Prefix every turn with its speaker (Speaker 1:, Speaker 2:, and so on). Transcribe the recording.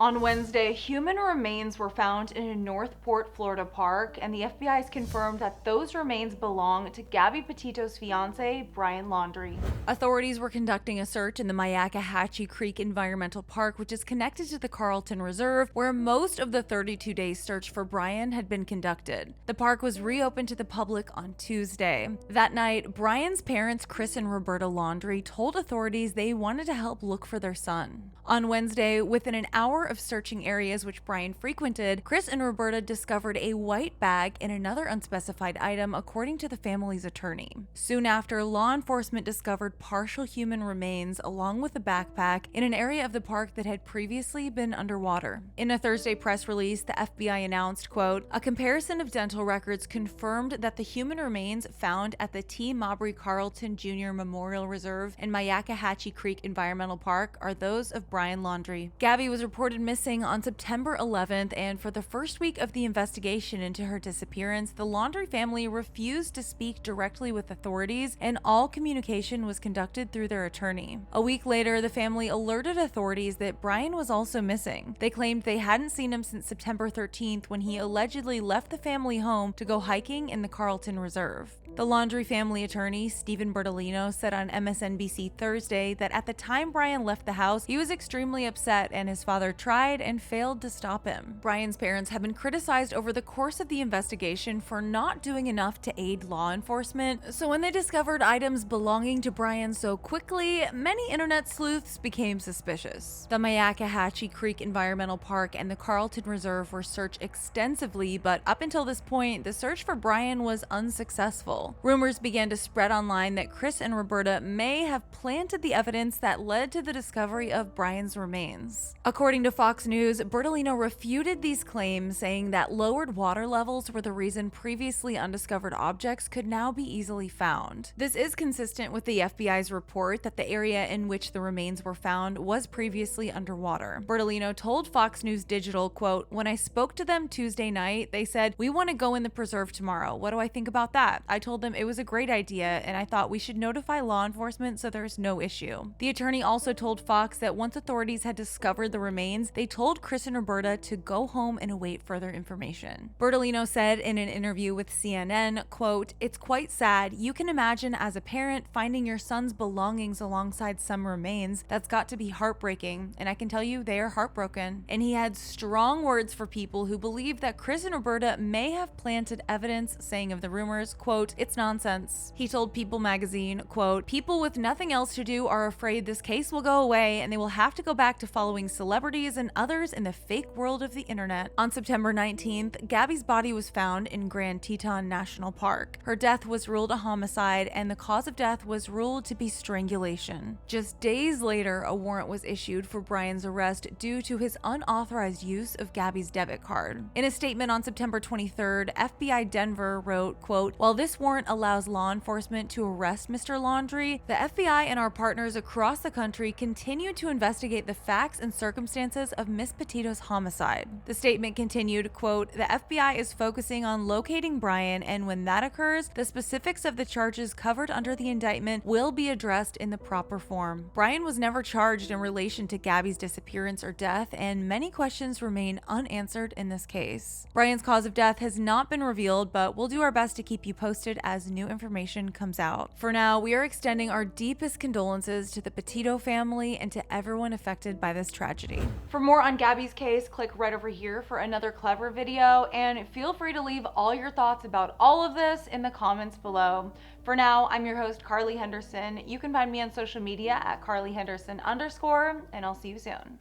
Speaker 1: On Wednesday, human remains were found in a North Port, Florida park, and the FBI has confirmed that those remains belong to Gabby Petito's fiance, Brian Laundrie. Authorities were conducting a search in the Myakkahatchee Creek Environmental Park, which is connected to the Carlton Reserve, where most of the 32-day search for Brian had been conducted. The park was reopened to the public on Tuesday. That night, Brian's parents, Chris and Roberta Laundrie, told authorities they wanted to help look for their son. On Wednesday, within an hour of searching areas which Brian frequented, Chris and Roberta discovered a white bag and another unspecified item, according to the family's attorney. Soon after, law enforcement discovered partial human remains along with a backpack in an area of the park that had previously been underwater. In a Thursday press release, the FBI announced, quote, "A comparison of dental records confirmed that the human remains found at the T. Mabry Carlton Jr. Memorial Reserve and Myakkahatchee Creek Environmental Park are those of Brian Laundrie." Gabby was reported missing on September 11th, and for the first week of the investigation into her disappearance, the Laundrie family refused to speak directly with authorities, and all communication was conducted through their attorney. A week later, the family alerted authorities that Brian was also missing. They claimed they hadn't seen him since September 13th, when he allegedly left the family home to go hiking in the Carlton Reserve. The Laundrie family attorney, Stephen Bertolino, said on MSNBC Thursday that at the time Brian left the house, he was extremely upset and his father tried and failed to stop him. Brian's parents have been criticized over the course of the investigation for not doing enough to aid law enforcement, so when they discovered items belonging to Brian so quickly, many internet sleuths became suspicious. The Myakkahatchee Creek Environmental Park and the Carlton Reserve were searched extensively, but up until this point, the search for Brian was unsuccessful. Rumors began to spread online that Chris and Roberta may have planted the evidence that led to the discovery of Brian's remains. According to Fox News, Bertolino refuted these claims, saying that lowered water levels were the reason previously undiscovered objects could now be easily found. This is consistent with the FBI's report that the area in which the remains were found was previously underwater. Bertolino told Fox News Digital, quote, "When I spoke to them Tuesday night, they said, 'We want to go in the preserve tomorrow. What do I think about that?' I told them it was a great idea, and I thought we should notify law enforcement so there's no issue." The attorney also told Fox that once authorities had discovered the remains, they told Chris and Roberta to go home and await further information. Bertolino said in an interview with CNN, quote, "It's quite sad. You can imagine as a parent finding your son's belongings alongside some remains. That's got to be heartbreaking, and I can tell you they are heartbroken." And he had strong words for people who believe that Chris and Roberta may have planted evidence, saying of the rumors, quote, "It's nonsense." He told People magazine, quote, "People with nothing else to do are afraid this case will go away and they will have to go back to following celebrities and others in the fake world of the internet." On September 19th, Gabby's body was found in Grand Teton National Park. Her death was ruled a homicide and the cause of death was ruled to be strangulation. Just days later, a warrant was issued for Brian's arrest due to his unauthorized use of Gabby's debit card. In a statement on September 23rd, FBI Denver wrote, quote, "While this warrant allows law enforcement to arrest Mr. Laundrie, the FBI and our partners across the country continue to investigate the facts and circumstances of Miss Petito's homicide." The statement continued, quote, "The FBI is focusing on locating Brian, and when that occurs, the specifics of the charges covered under the indictment will be addressed in the proper form." Brian was never charged in relation to Gabby's disappearance or death, and many questions remain unanswered in this case. Brian's cause of death has not been revealed, but we'll do our best to keep you posted as new information comes out. For now, we are extending our deepest condolences to the Petito family and to everyone affected by this tragedy. For more on Gabby's case, click right over here for another clever video, and feel free to leave all your thoughts about all of this in the comments below. For now, I'm your host, Carly Henderson. You can find me on social media at carlyhenderson_, and I'll see you soon.